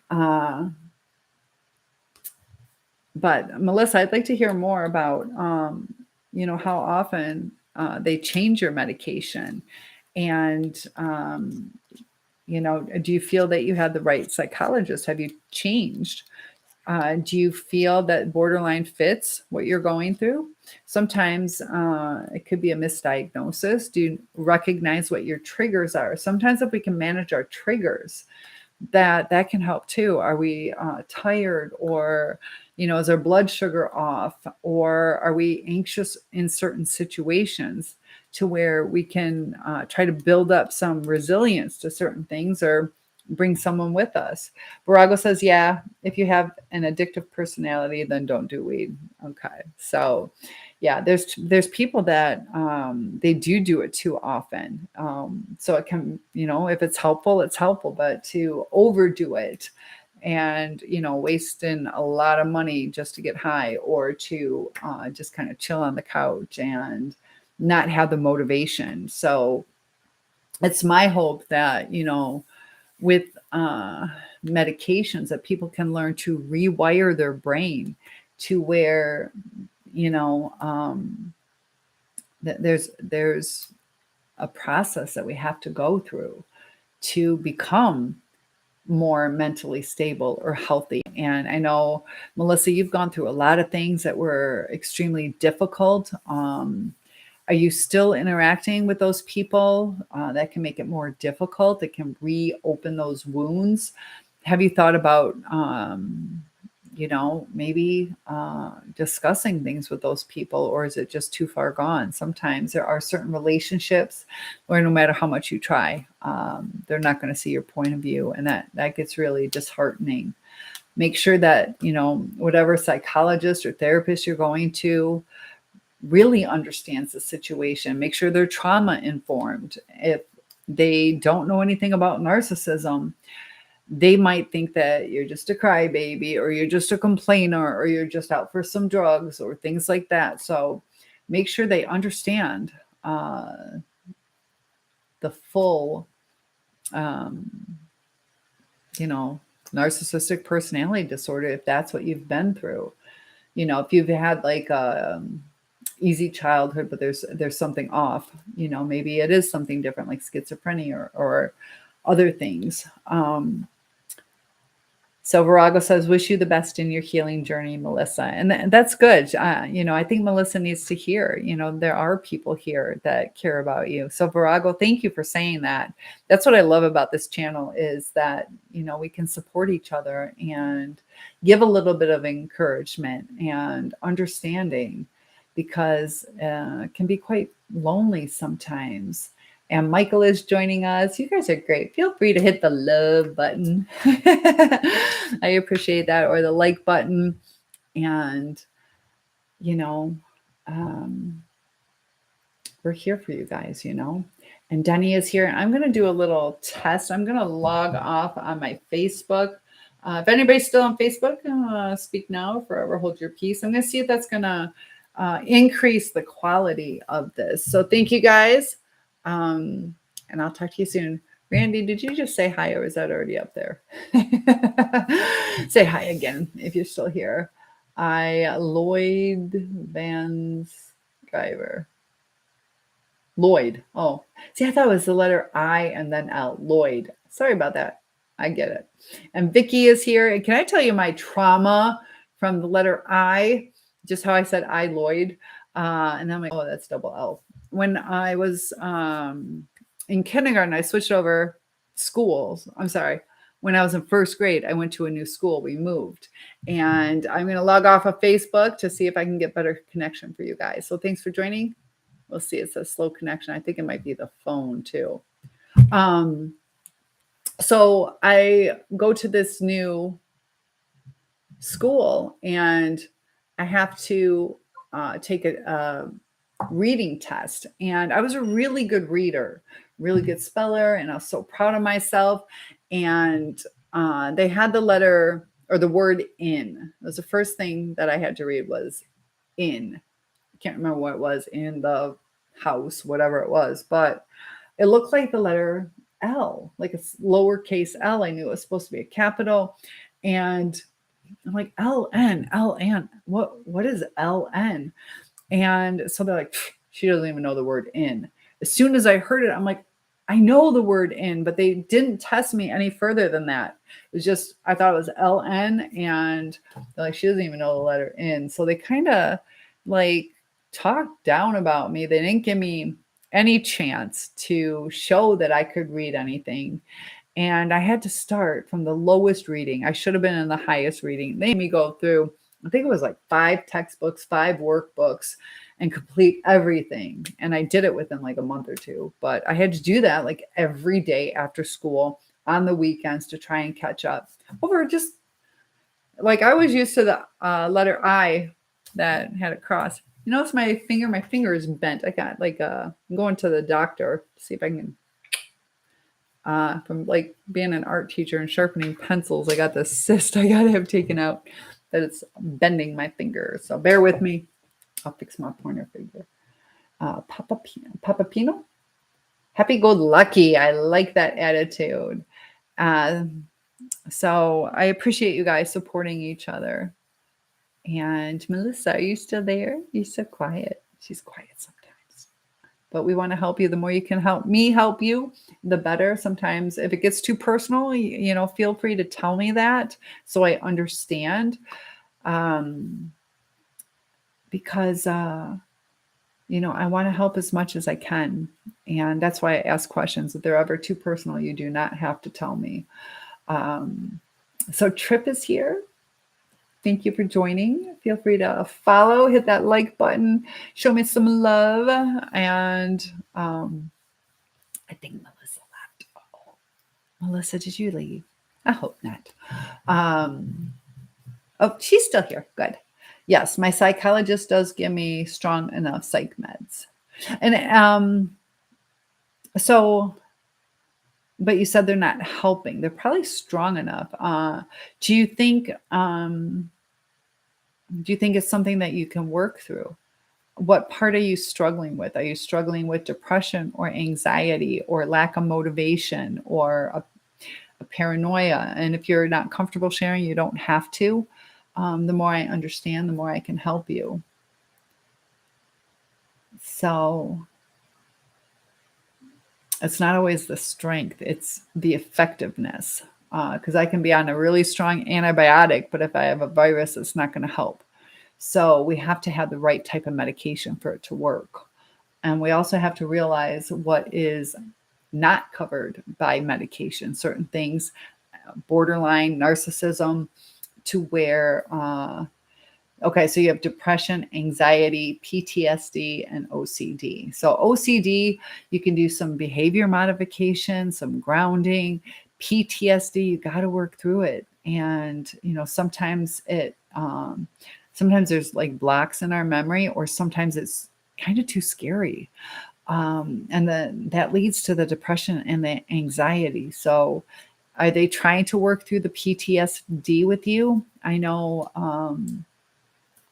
A: but Melissa, I'd like to hear more about, how often they change your medication. And, do you feel that you had the right psychologist? Have you changed? Do you feel that borderline fits what you're going through? Sometimes it could be a misdiagnosis. Do you recognize what your triggers are? Sometimes if we can manage our triggers, that can help too. Are we tired, or is our blood sugar off, or are we anxious in certain situations to where we can try to build up some resilience to certain things, or bring someone with us? Virago says, yeah, if you have an addictive personality, then don't do weed. Okay. So yeah, there's people that they do it too often. So it can, if it's helpful, but to overdo it and, wasting a lot of money just to get high, or to just kind of chill on the couch and not have the motivation. So it's my hope that, with medications, that people can learn to rewire their brain to where, that there's a process that we have to go through to become more mentally stable or healthy. And I know, Melissa, you've gone through a lot of things that were extremely difficult. Are you still interacting with those people? That can make it more difficult. It can reopen those wounds. Have you thought about, maybe discussing things with those people, or is it just too far gone? Sometimes there are certain relationships where no matter how much you try, they're not going to see your point of view, and that gets really disheartening. Make sure that, whatever psychologist or therapist you're going to really understands the situation. Make sure they're trauma informed. If they don't know anything about narcissism, they might think that you're just a crybaby, or you're just a complainer, or you're just out for some drugs, or things like that. So make sure they understand the full, narcissistic personality disorder, if that's what you've been through. If you've had like a easy childhood, but there's something off, maybe it is something different, like schizophrenia or other things. So Virago says, wish you the best in your healing journey, Melissa. And that's good. I think Melissa needs to hear, there are people here that care about you. So Virago, thank you for saying that. That's what I love about this channel, is that, we can support each other and give a little bit of encouragement and understanding, because it can be quite lonely sometimes. And Michael is joining us. You guys are great. Feel free to hit the love button. I appreciate that, or the like button. And, we're here for you guys, And Denny is here. I'm going to do a little test. I'm going to log off on my Facebook. If anybody's still on Facebook, speak now, forever hold your peace. I'm going to see if that's going to increase the quality of this. So thank you guys. And I'll talk to you soon. Randy, did you just say hi, or is that already up there? Say hi again if you're still here. Lloyd Van's driver. Lloyd. Oh, see, I thought it was the letter I and then L. Lloyd. Sorry about that. I get it. And Vicky is here. And can I tell you my trauma from the letter I? Just how I said I, Lloyd. And then I'm like, oh, that's double L. When I was in kindergarten, I switched over schools. I'm sorry. When I was in first grade, I went to a new school. We moved. And I'm going to log off of Facebook to see if I can get better connection for you guys. So thanks for joining. We'll see. It's a slow connection. I think it might be the phone too. So I go to this new school, and I have to take a reading test. And I was a really good reader, really good speller, and I was so proud of myself. And they had the letter or the word in. It was the first thing that I had to read was in. I can't remember what it was, in the house, whatever it was, but it looked like the letter L, like a lowercase L. I knew it was supposed to be a capital. And I'm like, LN, what is LN? And so they're like, she doesn't even know the word in. As soon as I heard it, I'm like, I know the word in, but they didn't test me any further than that. It was just, I thought it was LN, and they're like, she doesn't even know the letter in. So they kind of like talked down about me. They didn't give me any chance to show that I could read anything. And I had to start from the lowest reading. I should have been in the highest reading. They made me go through, I think it was like 5 textbooks, 5 workbooks, and complete everything. And I did it within like a month or two. But I had to do that like every day after school on the weekends to try and catch up. Over just like I was used to the letter I that had a cross. You notice my finger is bent. I got like I'm going to the doctor to see if I can from like being an art teacher and sharpening pencils, I got this cyst I got to have taken out that it's bending my finger. So bear with me. I'll fix my pointer finger. Papa Pino? Happy-go-lucky. I like that attitude. So I appreciate you guys supporting each other. And Melissa, are you still there? You're so quiet. She's quiet sometimes. But we want to help you. The more you can help me help you, the better. Sometimes if it gets too personal, you know, feel free to tell me that so I understand. Because, you know, I want to help as much as I can. And that's why I ask questions. If they're ever too personal, you do not have to tell me. So Trip is here. Thank you for joining. Feel free to follow, hit that like button, show me some love. And I think Melissa left. Oh, Melissa, did you leave? I hope not. Oh, she's still here. Good. Yes, my psychologist does give me strong enough psych meds. And so, but you said they're not helping. They're probably strong enough. Do you think it's something that you can work through? What part are you struggling with? Are you struggling with depression or anxiety or lack of motivation or a paranoia? And if you're not comfortable sharing, you don't have to. The more I understand, the more I can help you. So it's not always the strength, it's the effectiveness. Because I can be on a really strong antibiotic, but if I have a virus, it's not going to help. So we have to have the right type of medication for it to work. And we also have to realize what is not covered by medication, certain things, borderline narcissism, to where, okay, so you have depression, anxiety, PTSD, and OCD. So OCD, you can do some behavior modification, some grounding. PTSD, you got to work through it. And, you know, sometimes sometimes there's like blocks in our memory, or sometimes it's kind of too scary. And then that leads to the depression and the anxiety. So are they trying to work through the PTSD with you? I know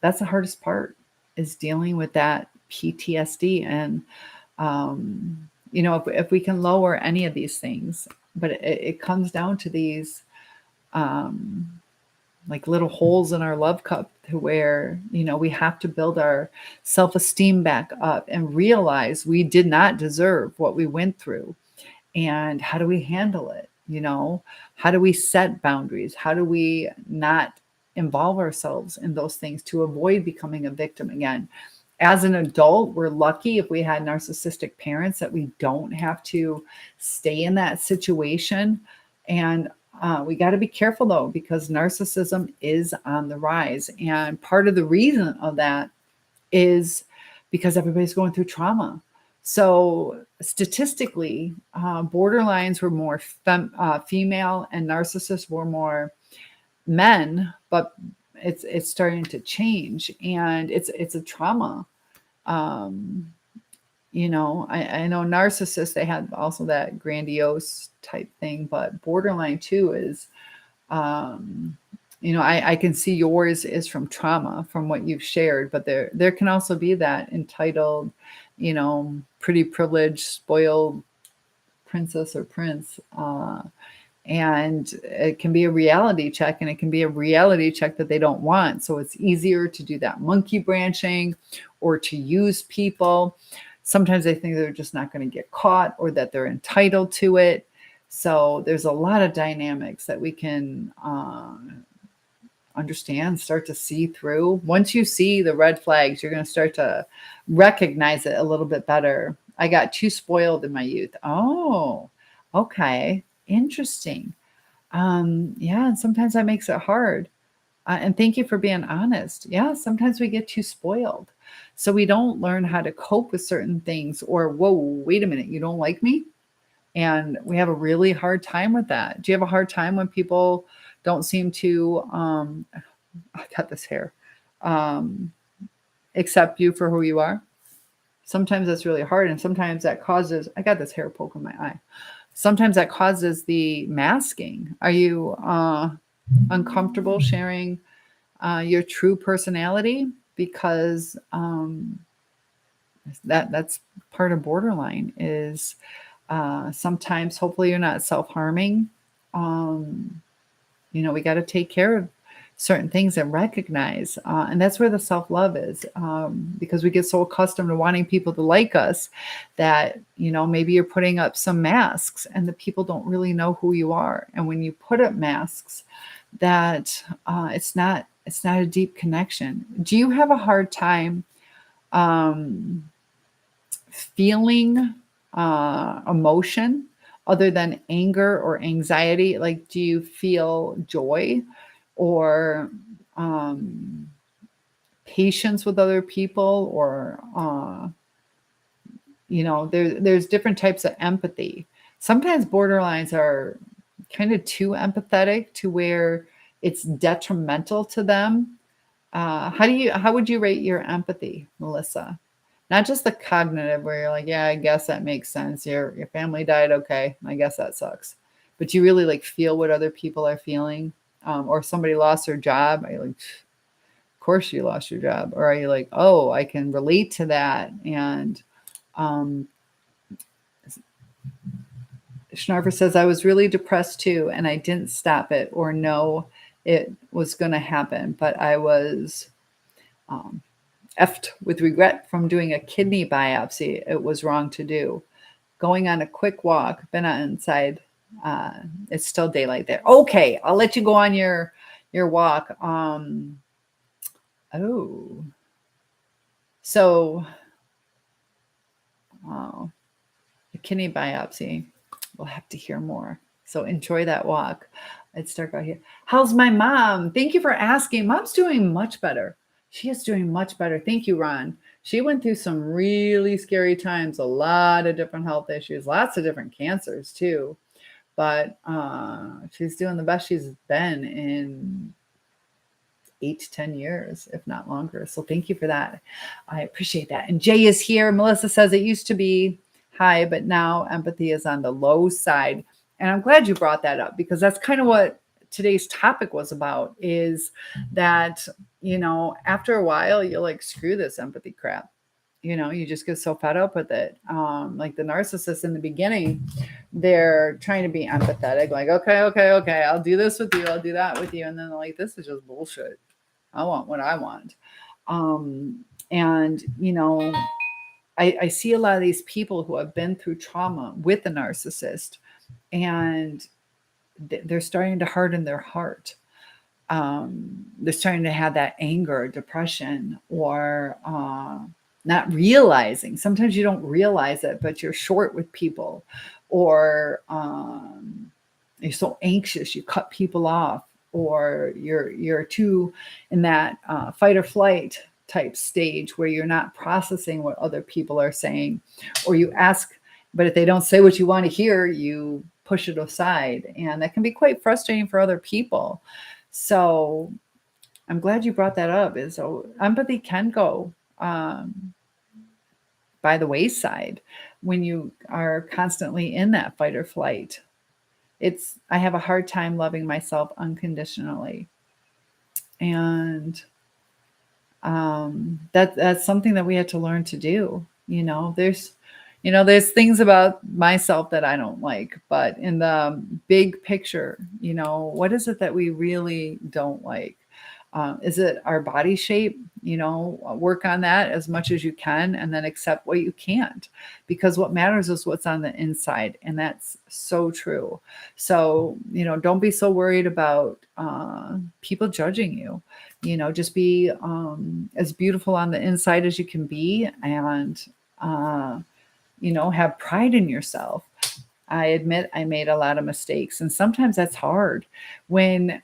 A: that's the hardest part, is dealing with that PTSD. And, you know, if we can lower any of these things, but it comes down to these like little holes in our love cup, to where, you know, we have to build our self-esteem back up and realize we did not deserve what we went through. And how do we handle it? You know, how do we set boundaries? How do we not involve ourselves in those things to avoid becoming a victim again? As an adult, we're lucky if we had narcissistic parents that we don't have to stay in that situation. And we got to be careful, though, because narcissism is on the rise. And part of the reason of that is because everybody's going through trauma. So statistically, borderlines were more female, and narcissists were more men, but it's starting to change, and it's a trauma. I know narcissists, they have also that grandiose type thing, but borderline too is, um, I can see yours is from trauma from what you've shared, but there can also be that entitled, pretty privileged, spoiled princess or prince. And it can be a reality check, and it can be a reality check that they don't want. So it's easier to do that monkey branching or to use people. Sometimes they think they're just not going to get caught or that they're entitled to it. So there's a lot of dynamics that we can understand, start to see through. Once you see the red flags, you're going to start to recognize it a little bit better. I got too spoiled in my youth. Oh, okay. Interesting. Yeah, and sometimes that makes it hard. And thank you for being honest. Yeah, sometimes we get too spoiled. So we don't learn how to cope with certain things, or, whoa, wait a minute, you don't like me? And we have a really hard time with that. Do you have a hard time when people don't seem to, I got this hair, accept you for who you are? Sometimes that's really hard. And sometimes that causes, I got this hair poke in my eye. Sometimes that causes the masking. Are you uncomfortable sharing your true personality? Because that's part of borderline is sometimes, hopefully you're not self-harming. We got to take care of certain things and recognize. And that's where the self-love is, because we get so accustomed to wanting people to like us that, maybe you're putting up some masks and the people don't really know who you are. And when you put up masks, that it's not a deep connection. Do you have a hard time feeling emotion other than anger or anxiety? Like, do you feel joy or patience with other people, or there's different types of empathy. Sometimes borderlines are kind of too empathetic to where it's detrimental to them. How would you rate your empathy, Melissa? Not just the cognitive where you're like, yeah, I guess that makes sense. Your family died. Okay. I guess that sucks. But you really like feel what other people are feeling, or somebody lost their job. Are you like, of course you lost your job? Or are you like, oh, I can relate to that. And Schnarfer says, I was really depressed too, and I didn't stop it or know it was going to happen, but I was effed with regret from doing a kidney biopsy. It was wrong to do. Going on a quick walk, been outside. It's still daylight there. Okay, I'll let you go on your walk. So the kidney biopsy. We'll have to hear more. So enjoy that walk. It's dark out here. How's my mom? Thank you for asking. Mom's doing much better. She is doing much better. Thank you, Ron. She went through some really scary times, a lot of different health issues, lots of different cancers too. But she's doing the best she's been in 8 to 10 years, if not longer. So thank you for that. I appreciate that. And Jay is here. Melissa says it used to be high, but now empathy is on the low side. And I'm glad you brought that up, because that's kind of what today's topic was about, is that, after a while, you're like, screw this empathy crap. You just get so fed up with it. Like the narcissists in the beginning, they're trying to be empathetic, like, okay, I'll do this with you, I'll do that with you. And then they're like, this is just bullshit. I want what I want. And, I see a lot of these people who have been through trauma with a narcissist, and they're starting to harden their heart. They're starting to have that anger, depression, or not realizing. Sometimes you don't realize it, but you're short with people, or you're so anxious you cut people off, or you're too in that fight or flight type stage where you're not processing what other people are saying, or you ask, but if they don't say what you want to hear, you push it aside, and that can be quite frustrating for other people. So I'm glad you brought that up. So empathy can go by the wayside when you are constantly in that fight or flight. I have a hard time loving myself unconditionally. And that's something that we had to learn to do. There's things about myself that I don't like, but in the big picture, what is it that we really don't like? Is it our body shape? Work on that as much as you can, and then accept what you can't, because what matters is what's on the inside. And that's so true. So, don't be so worried about people judging you. Just be as beautiful on the inside as you can be, and, have pride in yourself. I admit I made a lot of mistakes, and sometimes that's hard when,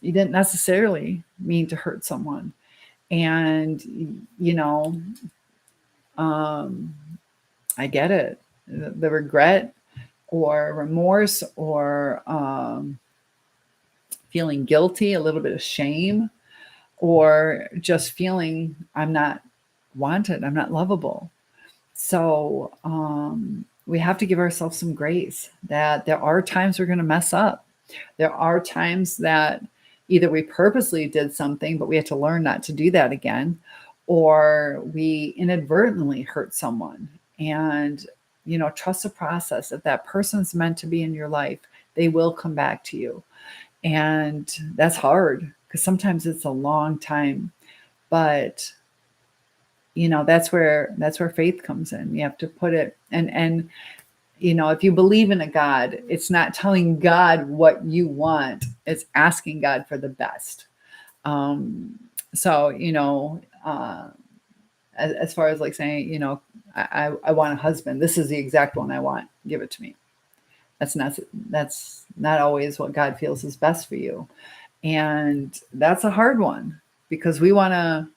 A: you didn't necessarily mean to hurt someone. And, I get it. The regret or remorse or feeling guilty, a little bit of shame, or just feeling I'm not wanted, I'm not lovable. So we have to give ourselves some grace that there are times we're going to mess up. There are times that either we purposely did something, but we have to learn not to do that again, or we inadvertently hurt someone. And, trust the process. If that person's meant to be in your life, they will come back to you. And that's hard because sometimes it's a long time, but that's where faith comes in. You have to put it, and if you believe in a God, it's not telling God what you want, it's asking God for the best. So as far as like saying, I want a husband, this is the exact one I want, give it to me. That's not always what God feels is best for you. And that's a hard one, because we want to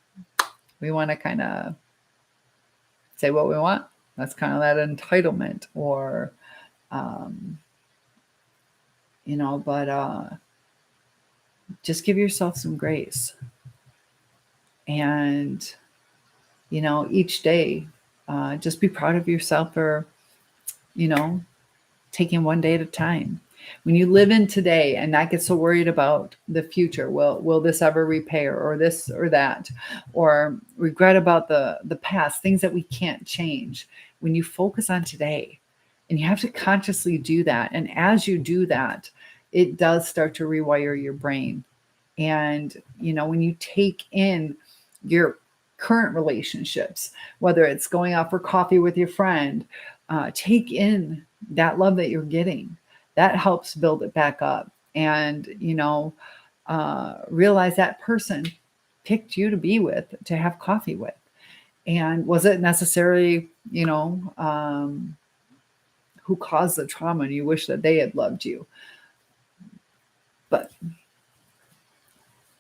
A: kind of say what we want. That's kind of that entitlement, or, but just give yourself some grace. And, each day, just be proud of yourself for, taking one day at a time. When you live in today and not get so worried about the future, will this ever repair, or this or that, or regret about the past, things that we can't change. When you focus on today, and you have to consciously do that. And as you do that, it does start to rewire your brain. And, when you take in your current relationships, whether it's going out for coffee with your friend, take in that love that you're getting. That helps build it back up. And, realize that person picked you to be with, to have coffee with. And was it necessarily, who caused the trauma, and you wish that they had loved you? But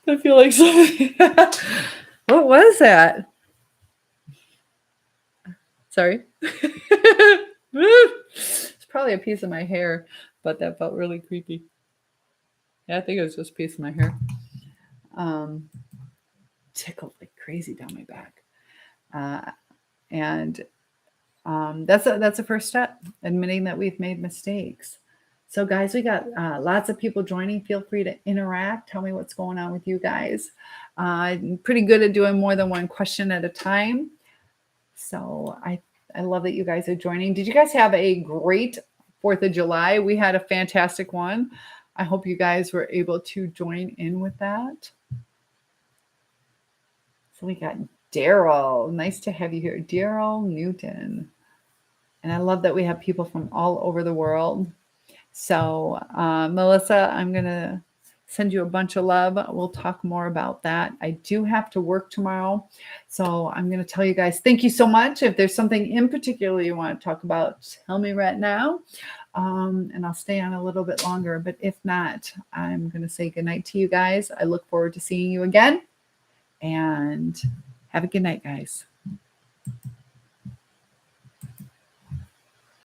A: I feel like something. What was that? Sorry. It's probably a piece of my hair, but that felt really creepy. Yeah, I think it was just a piece of my hair. Tickled like crazy down my back. And that's a first step, admitting that we've made mistakes. So guys, we got lots of people joining. Feel free to interact. Tell me what's going on with you guys. I'm pretty good at doing more than one question at a time. So I love that you guys are joining. Did you guys have a great 4th of July? We had a fantastic one. I hope you guys were able to join in with that. So we got Daryl. Nice to have you here. Daryl Newton. And I love that we have people from all over the world. So Melissa, I'm going to send you a bunch of love. We'll talk more about that. I do have to work tomorrow. So I'm going to tell you guys, thank you so much. If there's something in particular you want to talk about, tell me right now. And I'll stay on a little bit longer. But if not, I'm going to say goodnight to you guys. I look forward to seeing you again. And have a good night, guys.